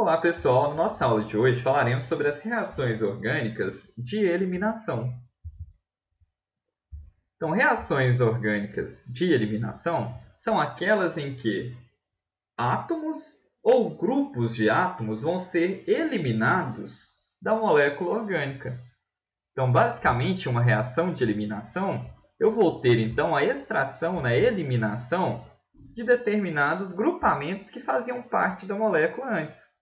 Olá pessoal, na nossa aula de hoje falaremos sobre as reações orgânicas de eliminação. Então, reações orgânicas de eliminação são aquelas em que átomos ou grupos de átomos vão ser eliminados da molécula orgânica. Então, basicamente, uma reação de eliminação, eu vou ter então a extração, a eliminação de determinados grupamentos que faziam parte da molécula antes.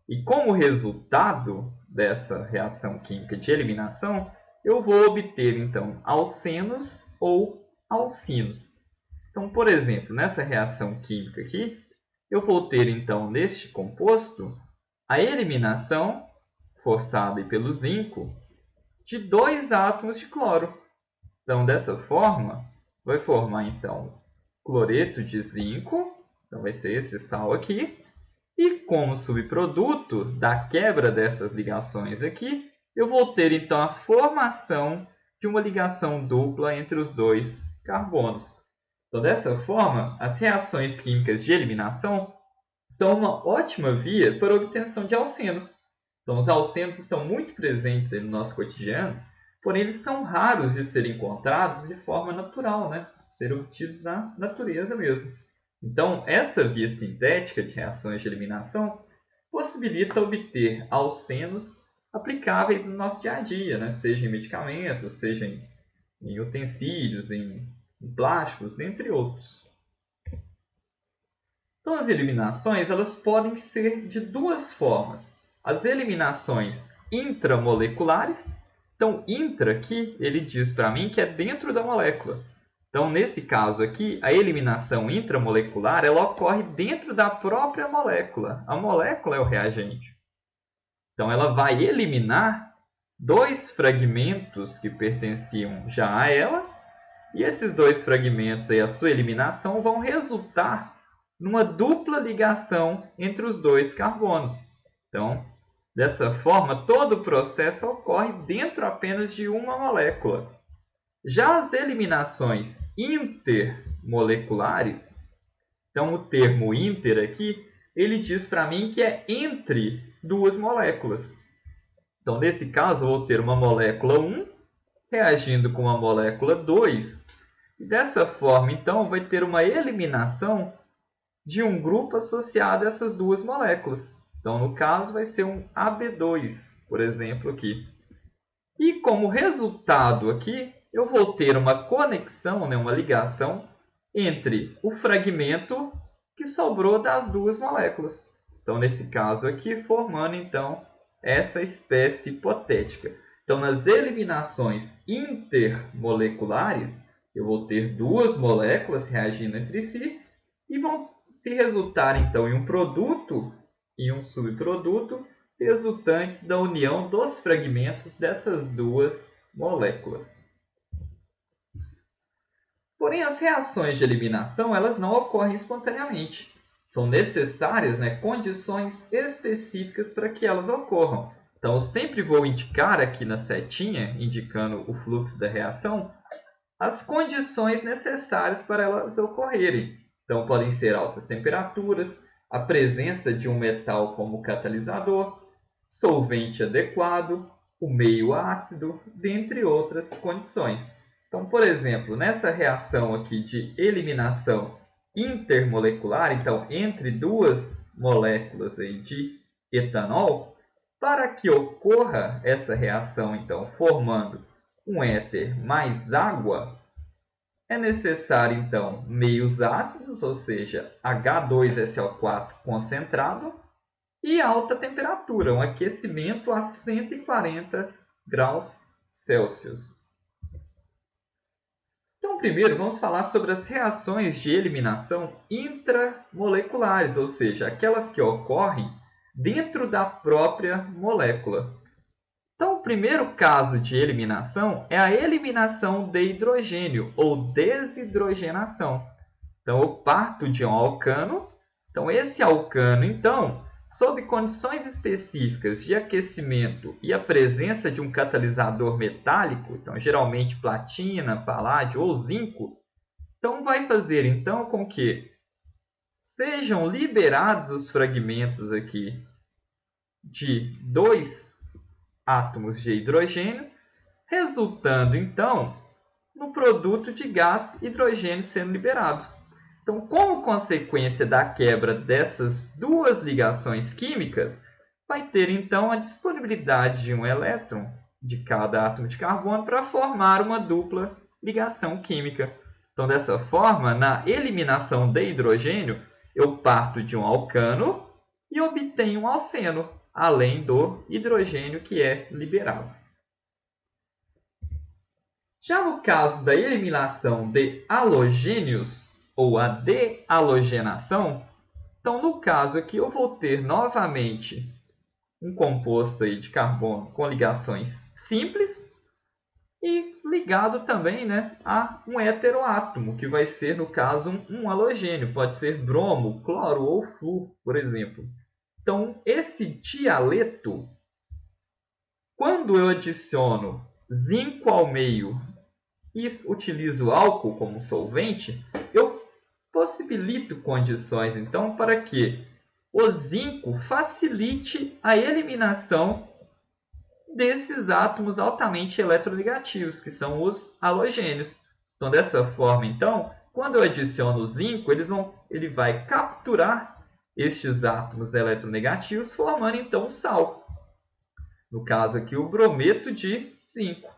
E como resultado dessa reação química de eliminação, eu vou obter, então, alcenos ou alcinos. Então, por exemplo, nessa reação química aqui, eu vou ter, então, neste composto, a eliminação, forçada pelo zinco, de 2 átomos de cloro. Então, dessa forma, vai formar, então, cloreto de zinco, então vai ser esse sal aqui, e como subproduto da quebra dessas ligações aqui, eu vou ter então a formação de uma ligação dupla entre os dois carbonos. Então, dessa forma, as reações químicas de eliminação são uma ótima via para a obtenção de alcenos. Então, os alcenos estão muito presentes no nosso cotidiano, porém eles são raros de serem encontrados de forma natural, serem obtidos na natureza mesmo. Então, essa via sintética de reações de eliminação possibilita obter alcenos aplicáveis no nosso dia a dia, seja em medicamentos, seja em utensílios, em plásticos, dentre outros. Então, as eliminações elas podem ser de duas formas. As eliminações intramoleculares. Então, intra aqui, ele diz para mim que é dentro da molécula. Então, nesse caso aqui, a eliminação intramolecular ela ocorre dentro da própria molécula. A molécula é o reagente. Então, ela vai eliminar 2 fragmentos que pertenciam já a ela, e esses 2 fragmentos, a sua eliminação, vão resultar numa dupla ligação entre os 2 carbonos. Então, dessa forma, todo o processo ocorre dentro apenas de uma molécula. Já as eliminações intermoleculares, então o termo inter aqui, ele diz para mim que é entre 2 moléculas. Então, nesse caso, eu vou ter uma molécula 1 reagindo com uma molécula 2, e dessa forma, então, vai ter uma eliminação de um grupo associado a essas 2 moléculas. Então, no caso, vai ser um AB2, por exemplo, aqui. E como resultado aqui, eu vou ter uma conexão, uma ligação entre o fragmento que sobrou das 2 moléculas. Então, nesse caso aqui, formando então essa espécie hipotética. Então, nas eliminações intermoleculares, eu vou ter 2 moléculas reagindo entre si e vão se resultar então em um produto e um subproduto resultantes da união dos fragmentos dessas 2 moléculas. Porém, as reações de eliminação elas não ocorrem espontaneamente. São necessárias condições específicas para que elas ocorram. Então, eu sempre vou indicar aqui na setinha, indicando o fluxo da reação, as condições necessárias para elas ocorrerem. Então, podem ser altas temperaturas, a presença de um metal como catalisador, solvente adequado, o meio ácido, dentre outras condições. Então, por exemplo, nessa reação aqui de eliminação intermolecular, então entre 2 moléculas aí de etanol, para que ocorra essa reação, então, formando um éter mais água, é necessário, então, meios ácidos, ou seja, H2SO4 concentrado, e alta temperatura, um aquecimento a 140 graus Celsius. Então, primeiro, vamos falar sobre as reações de eliminação intramoleculares, ou seja, aquelas que ocorrem dentro da própria molécula. Então, o primeiro caso de eliminação é a eliminação de hidrogênio, ou desidrogenação. Então, eu parto de um alcano. Então, esse alcano, sob condições específicas de aquecimento e a presença de um catalisador metálico, então geralmente platina, paládio ou zinco, então vai fazer com que sejam liberados os fragmentos aqui de 2 átomos de hidrogênio, resultando então no produto de gás hidrogênio sendo liberado. Então, como consequência da quebra dessas duas ligações químicas, vai ter então a disponibilidade de um elétron de cada átomo de carbono para formar uma dupla ligação química. Então, dessa forma, na eliminação de hidrogênio, eu parto de um alcano e obtenho um alceno, além do hidrogênio que é liberado. Já no caso da eliminação de halogênios, ou a dehalogenação, então no caso aqui eu vou ter novamente um composto aí de carbono com ligações simples e ligado também, né, a um heteroátomo, que vai ser, no caso, um halogênio. Pode ser bromo, cloro ou flúor, por exemplo. Então, esse dialeto, quando eu adiciono zinco ao meio e utilizo álcool como solvente, eu possibilito condições, então, para que o zinco facilite a eliminação desses átomos altamente eletronegativos, que são os halogênios. Então, dessa forma, então, quando eu adiciono o zinco, ele vai capturar estes átomos eletronegativos, formando, então, o sal. No caso aqui, o brometo de zinco.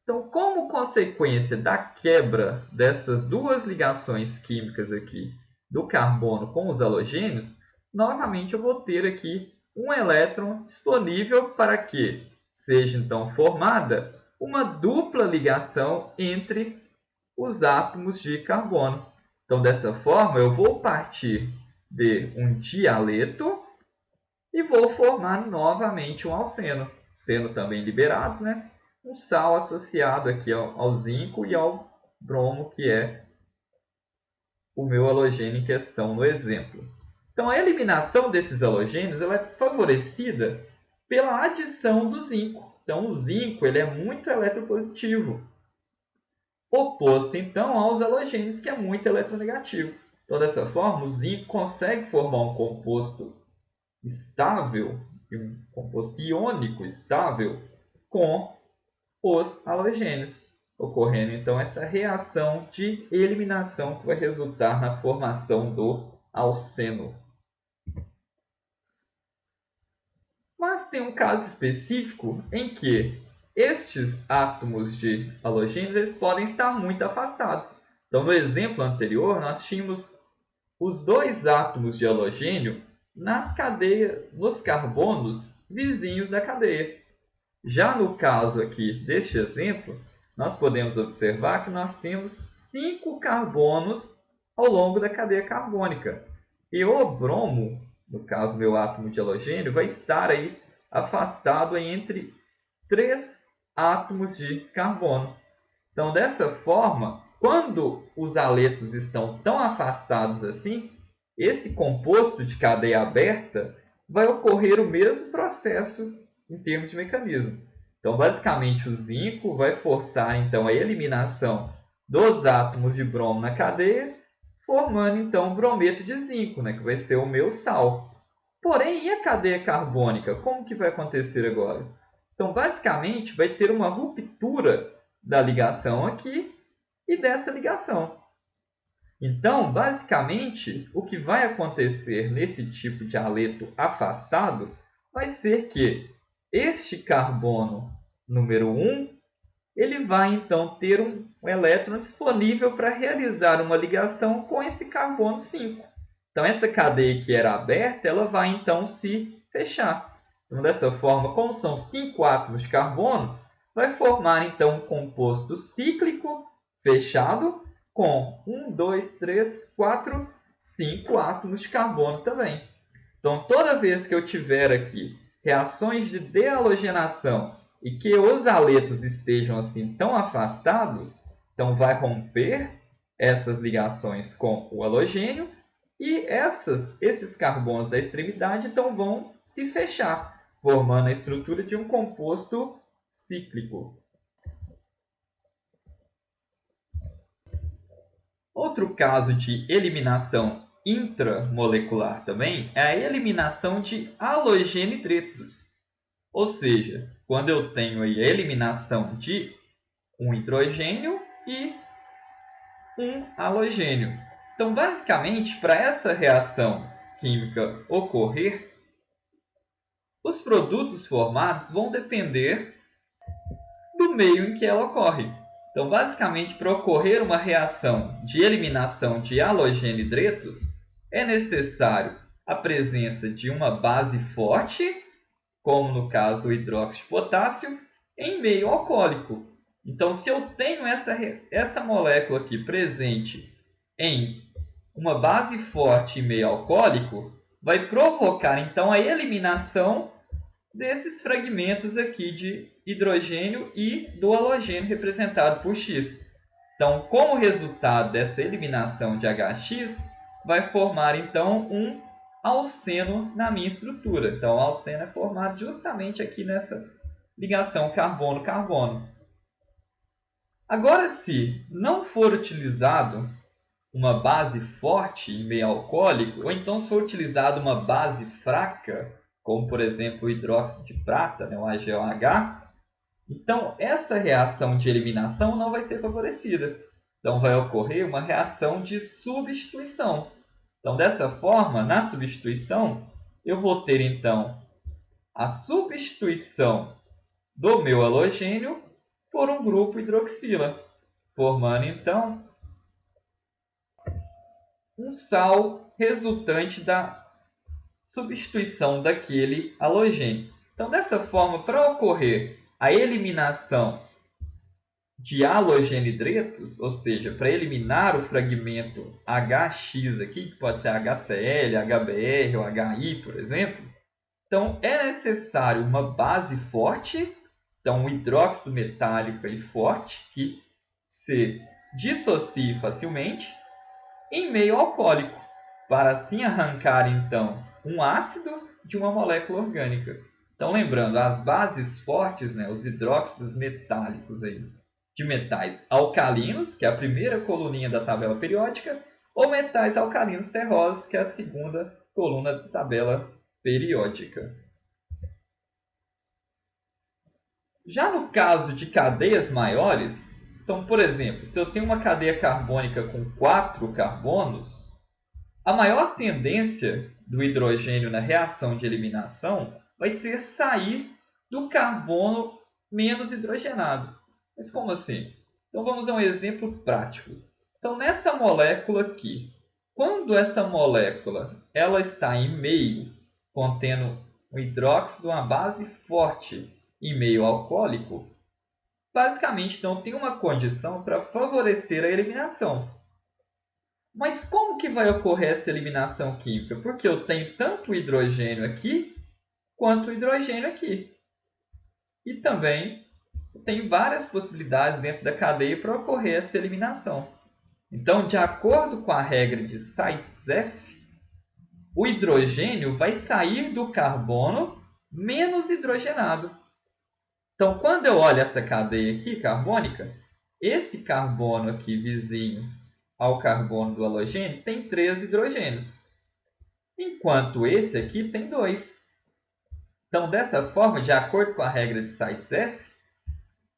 Então, como consequência da quebra dessas duas ligações químicas aqui do carbono com os halogênios, novamente eu vou ter aqui um elétron disponível para que seja então formada uma dupla ligação entre os átomos de carbono. Então, dessa forma, eu vou partir de um dialeto e vou formar novamente um alceno, sendo também liberados, né, um sal associado aqui ao zinco e ao bromo, que é o meu halogênio em questão no exemplo. Então, a eliminação desses halogênios ela é favorecida pela adição do zinco. Então, o zinco ele é muito eletropositivo, oposto, então, aos halogênios, que é muito eletronegativo. Então, dessa forma, o zinco consegue formar um composto estável, um composto iônico estável, com os halogênios, ocorrendo então essa reação de eliminação que vai resultar na formação do alceno. Mas tem um caso específico em que estes átomos de halogênios eles podem estar muito afastados. Então, no exemplo anterior, nós tínhamos os dois átomos de halogênio nos carbonos vizinhos da cadeia. Já no caso aqui deste exemplo, nós podemos observar que nós temos 5 carbonos ao longo da cadeia carbônica. E o bromo, no caso meu átomo de halogênio, vai estar aí afastado entre 3 átomos de carbono. Então, dessa forma, quando os aletos estão tão afastados assim, esse composto de cadeia aberta vai ocorrer o mesmo processo em termos de mecanismo. Então, basicamente, o zinco vai forçar então a eliminação dos átomos de bromo na cadeia, formando então o brometo de zinco, né, que vai ser o meu sal. Porém, e a cadeia carbônica? Como que vai acontecer agora? Então, basicamente, vai ter uma ruptura da ligação aqui e dessa ligação. Então, basicamente, o que vai acontecer nesse tipo de haleto afastado vai ser que este carbono número 1, ele vai então ter um elétron disponível para realizar uma ligação com esse carbono 5. Então, essa cadeia que era aberta, ela vai então se fechar. Então, dessa forma, como são 5 átomos de carbono, vai formar então um composto cíclico fechado com 1, 2, 3, 4, 5 átomos de carbono também. Então, toda vez que eu tiver aqui reações de dehalogenação e que os aletos estejam assim tão afastados, então vai romper essas ligações com o halogênio e esses carbonos da extremidade então vão se fechar, formando a estrutura de um composto cíclico. Outro caso de eliminação intramolecular também é a eliminação de halogenidratos. Ou seja, quando eu tenho aí a eliminação de um hidrogênio e um halogênio. Então, basicamente, para essa reação química ocorrer, os produtos formados vão depender do meio em que ela ocorre. Então, basicamente, para ocorrer uma reação de eliminação de halogenidratos, é necessário a presença de uma base forte, como no caso o hidróxido de potássio, em meio alcoólico. Então, se eu tenho essa molécula aqui presente em uma base forte em meio alcoólico, vai provocar então a eliminação desses fragmentos aqui de hidrogênio e do halogênio representado por X. Então, como resultado dessa eliminação de HX, vai formar então um alceno na minha estrutura. Então, o alceno é formado justamente aqui nessa ligação carbono-carbono. Agora, se não for utilizado uma base forte em meio alcoólico, ou então se for utilizada uma base fraca, como por exemplo o hidróxido de prata, né, o AgOH, então essa reação de eliminação não vai ser favorecida. Então vai ocorrer uma reação de substituição. Então dessa forma, na substituição, eu vou ter então a substituição do meu halogênio por um grupo hidroxila, formando então um sal resultante da substituição daquele halogênio. Então, dessa forma, para ocorrer a eliminação de halogenidratos, ou seja, para eliminar o fragmento HX aqui, que pode ser HCl, HBr ou HI, por exemplo, então é necessário uma base forte, então um hidróxido metálico aí forte, que se dissocie facilmente, em meio alcoólico, para assim arrancar então um ácido de uma molécula orgânica. Então, lembrando, as bases fortes, né, os hidróxidos metálicos aí, de metais alcalinos, que é a primeira coluninha da tabela periódica, ou metais alcalinos terrosos, que é a segunda coluna da tabela periódica. Já no caso de cadeias maiores, então, por exemplo, se eu tenho uma cadeia carbônica com 4 carbonos, a maior tendência do hidrogênio na reação de eliminação vai ser sair do carbono menos hidrogenado. Mas como assim? Então vamos a um exemplo prático. Então nessa molécula aqui, quando essa molécula ela está em meio contendo um hidróxido, uma base forte em meio alcoólico, basicamente então tem uma condição para favorecer a eliminação. Mas como que vai ocorrer essa eliminação química? Porque eu tenho tanto o hidrogênio aqui, quanto o hidrogênio aqui. E também tem várias possibilidades dentro da cadeia para ocorrer essa eliminação. Então, de acordo com a regra de Sites-F, o hidrogênio vai sair do carbono menos hidrogenado. Então, quando eu olho essa cadeia aqui, carbônica, esse carbono aqui vizinho ao carbono do halogênio tem 3 hidrogênios, enquanto esse aqui tem 2. Então, dessa forma, de acordo com a regra de Sites-F,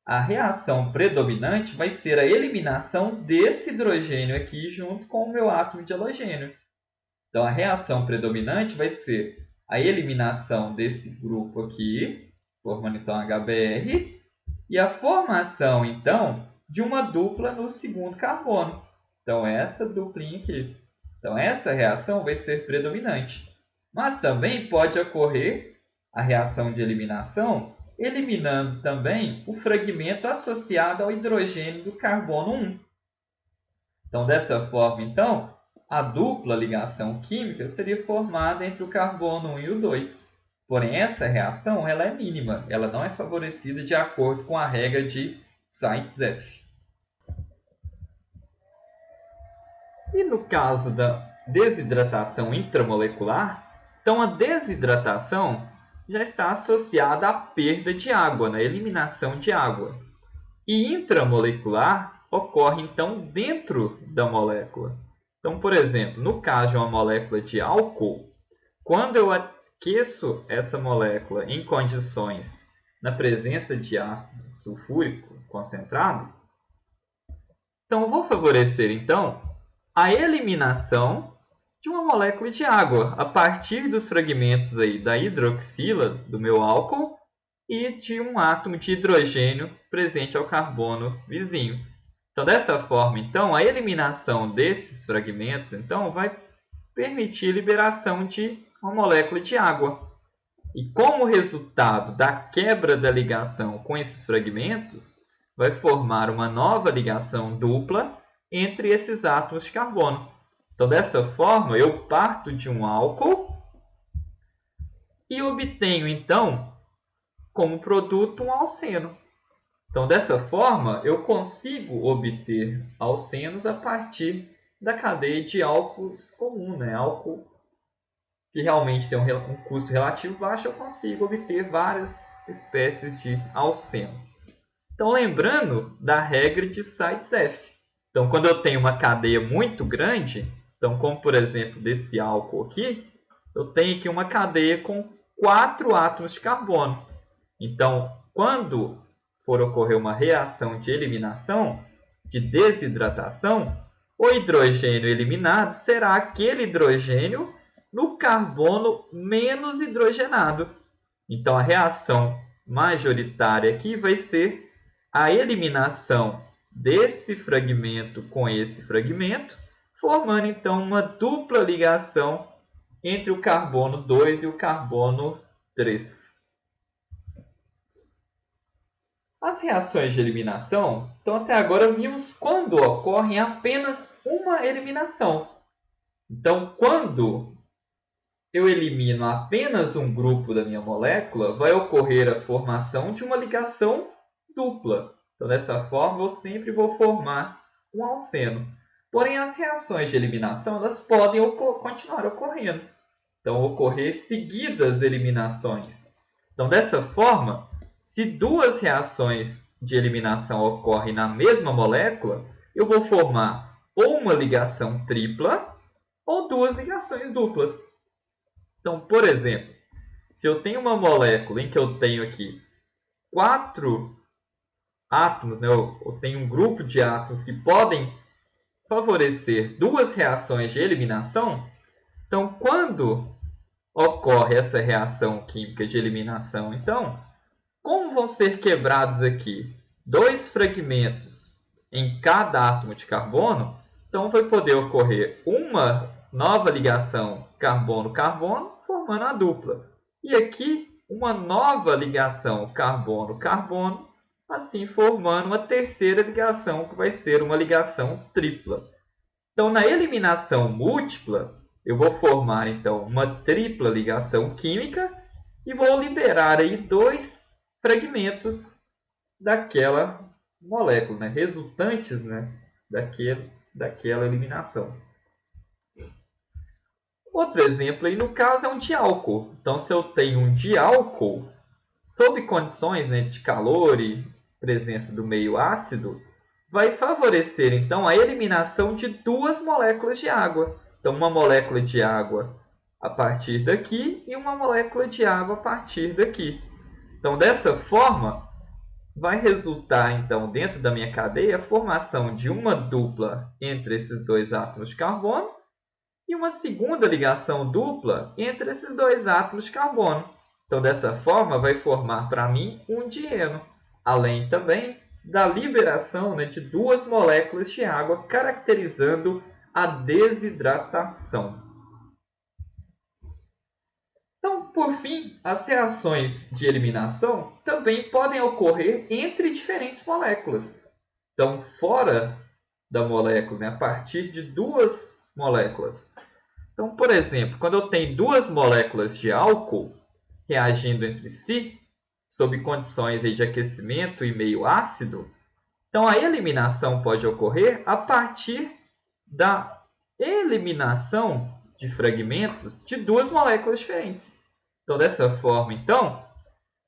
a reação predominante vai ser a eliminação desse hidrogênio aqui junto com o meu átomo de halogênio. Então, a reação predominante vai ser a eliminação desse grupo aqui, formando então HBr, e a formação então de uma dupla no segundo carbono. Então, essa duplinha aqui. Então, essa reação vai ser predominante. Mas também pode ocorrer a reação de eliminação, eliminando também o fragmento associado ao hidrogênio do carbono 1. Então, dessa forma, então, a dupla ligação química seria formada entre o carbono 1 e o 2. Porém, essa reação ela é mínima, ela não é favorecida de acordo com a regra de Sites-F. E no caso da desidratação intramolecular, então a desidratação já está associada à perda de água, na eliminação de água. E intramolecular ocorre então dentro da molécula. Então, por exemplo, no caso de uma molécula de álcool, quando eu aqueço essa molécula em condições na presença de ácido sulfúrico concentrado, então eu vou favorecer então a eliminação de uma molécula de água a partir dos fragmentos aí da hidroxila do meu álcool e de um átomo de hidrogênio presente ao carbono vizinho. Então, dessa forma, então, a eliminação desses fragmentos então, vai permitir a liberação de uma molécula de água. E como resultado da quebra da ligação com esses fragmentos, vai formar uma nova ligação dupla entre esses átomos de carbono. Então, dessa forma, eu parto de um álcool e obtenho, então, como produto um alceno. Então, dessa forma, eu consigo obter alcenos a partir da cadeia de álcools comum, né? Álcool que realmente tem um custo relativo baixo, eu consigo obter várias espécies de alcenos. Então, lembrando da regra de Sides-F. Então, quando eu tenho uma cadeia muito grande, então, como por exemplo desse álcool aqui, eu tenho aqui uma cadeia com 4 átomos de carbono. Então, quando for ocorrer uma reação de eliminação, de desidratação, o hidrogênio eliminado será aquele hidrogênio no carbono menos hidrogenado. Então, a reação majoritária aqui vai ser a eliminação desse fragmento com esse fragmento, formando então uma dupla ligação entre o carbono 2 e o carbono 3. As reações de eliminação, então até agora vimos quando ocorre apenas uma eliminação. Então, quando eu elimino apenas um grupo da minha molécula, vai ocorrer a formação de uma ligação dupla. Então, dessa forma, eu sempre vou formar um alceno. Porém, as reações de eliminação elas podem continuar ocorrendo. Então, ocorrer seguidas eliminações. Então, dessa forma, se duas reações de eliminação ocorrem na mesma molécula, eu vou formar ou uma ligação tripla ou duas ligações duplas. Então, por exemplo, se eu tenho uma molécula em que eu tenho aqui 4 átomos, né, eu tenho um grupo de átomos que podem favorecer duas reações de eliminação, então, quando ocorre essa reação química de eliminação, então, como vão ser quebrados aqui 2 fragmentos em cada átomo de carbono, então vai poder ocorrer uma nova ligação carbono-carbono, formando a dupla. E aqui, uma nova ligação carbono-carbono, assim formando uma terceira ligação, que vai ser uma ligação tripla. Então, na eliminação múltipla, eu vou formar então uma tripla ligação química e vou liberar aí 2 fragmentos daquela molécula, né? Resultantes, né? daquela eliminação. Outro exemplo aí no caso é um diálcool. Então, se eu tenho um diálcool, sob condições, né, de calor e presença do meio ácido, vai favorecer então a eliminação de 2 moléculas de água. Então, uma molécula de água a partir daqui e uma molécula de água a partir daqui. Então, dessa forma, vai resultar então dentro da minha cadeia a formação de uma dupla entre esses 2 átomos de carbono e uma segunda ligação dupla entre esses 2 átomos de carbono. Então, dessa forma, vai formar para mim um dieno, além também da liberação, né, de 2 moléculas de água, caracterizando a desidratação. Então, por fim, as reações de eliminação também podem ocorrer entre diferentes moléculas. Então, fora da molécula, né, a partir de 2 moléculas. Então, por exemplo, quando eu tenho 2 moléculas de álcool reagindo entre si, sob condições aí de aquecimento e meio ácido, então a eliminação pode ocorrer a partir da eliminação de fragmentos de 2 moléculas diferentes. Então, dessa forma, então,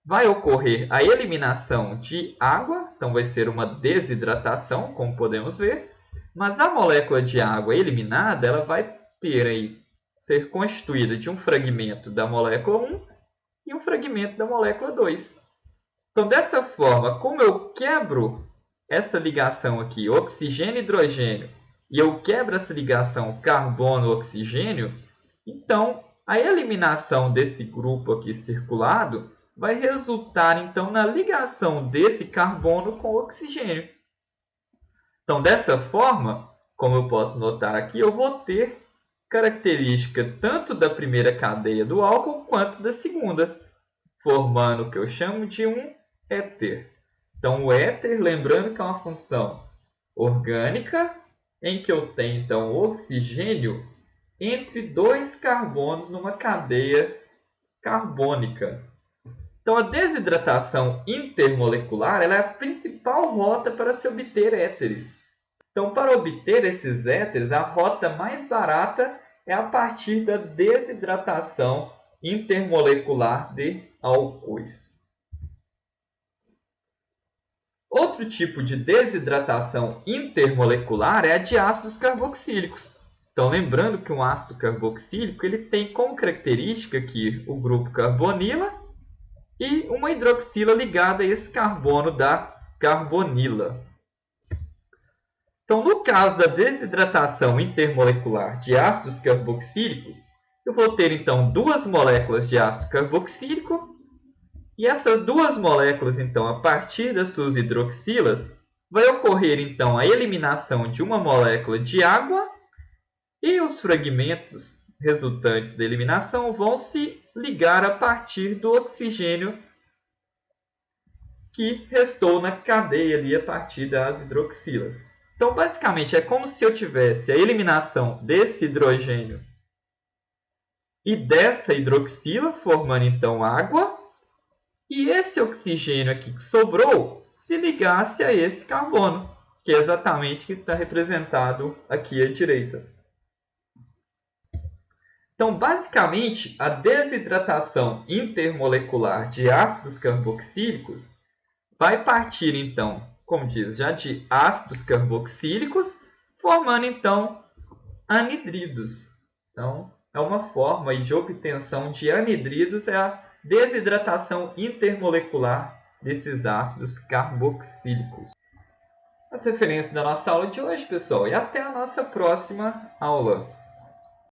vai ocorrer a eliminação de água, então vai ser uma desidratação, como podemos ver, Mas a molécula de água eliminada, ela vai ter aí, ser constituída de um fragmento da molécula 1 e um fragmento da molécula 2. Então, dessa forma, como eu quebro essa ligação aqui, oxigênio-hidrogênio, e eu quebro essa ligação carbono-oxigênio, então a eliminação desse grupo aqui circulado vai resultar então na ligação desse carbono com o oxigênio. Então, dessa forma, como eu posso notar aqui, eu vou ter característica tanto da primeira cadeia do álcool quanto da segunda, formando o que eu chamo de um éter. Então, o éter, lembrando que é uma função orgânica, em que eu tenho então oxigênio entre dois carbonos numa cadeia carbônica. Então, a desidratação intermolecular ela é a principal rota para se obter éteres. Então, para obter esses éteres, a rota mais barata é a partir da desidratação intermolecular de álcoois. Outro tipo de desidratação intermolecular é a de ácidos carboxílicos. Então, lembrando que um ácido carboxílico ele tem como característica aqui o grupo carbonila e uma hidroxila ligada a esse carbono da carbonila. Então, no caso da desidratação intermolecular de ácidos carboxílicos, eu vou ter então duas moléculas de ácido carboxílico e essas duas moléculas, então, a partir das suas hidroxilas, vai ocorrer então a eliminação de uma molécula de água e os fragmentos resultantes da eliminação vão se ligar a partir do oxigênio que restou na cadeia ali a partir das hidroxilas. Então, basicamente, é como se eu tivesse a eliminação desse hidrogênio e dessa hidroxila, formando então água, e esse oxigênio aqui que sobrou se ligasse a esse carbono, que é exatamente o que está representado aqui à direita. Então, basicamente, a desidratação intermolecular de ácidos carboxílicos vai partir, então, como diz, já de ácidos carboxílicos, formando, então, anidridos. Então, é uma forma de obtenção de anidridos, é a desidratação intermolecular desses ácidos carboxílicos. As referências da nossa aula de hoje, pessoal, e até a nossa próxima aula.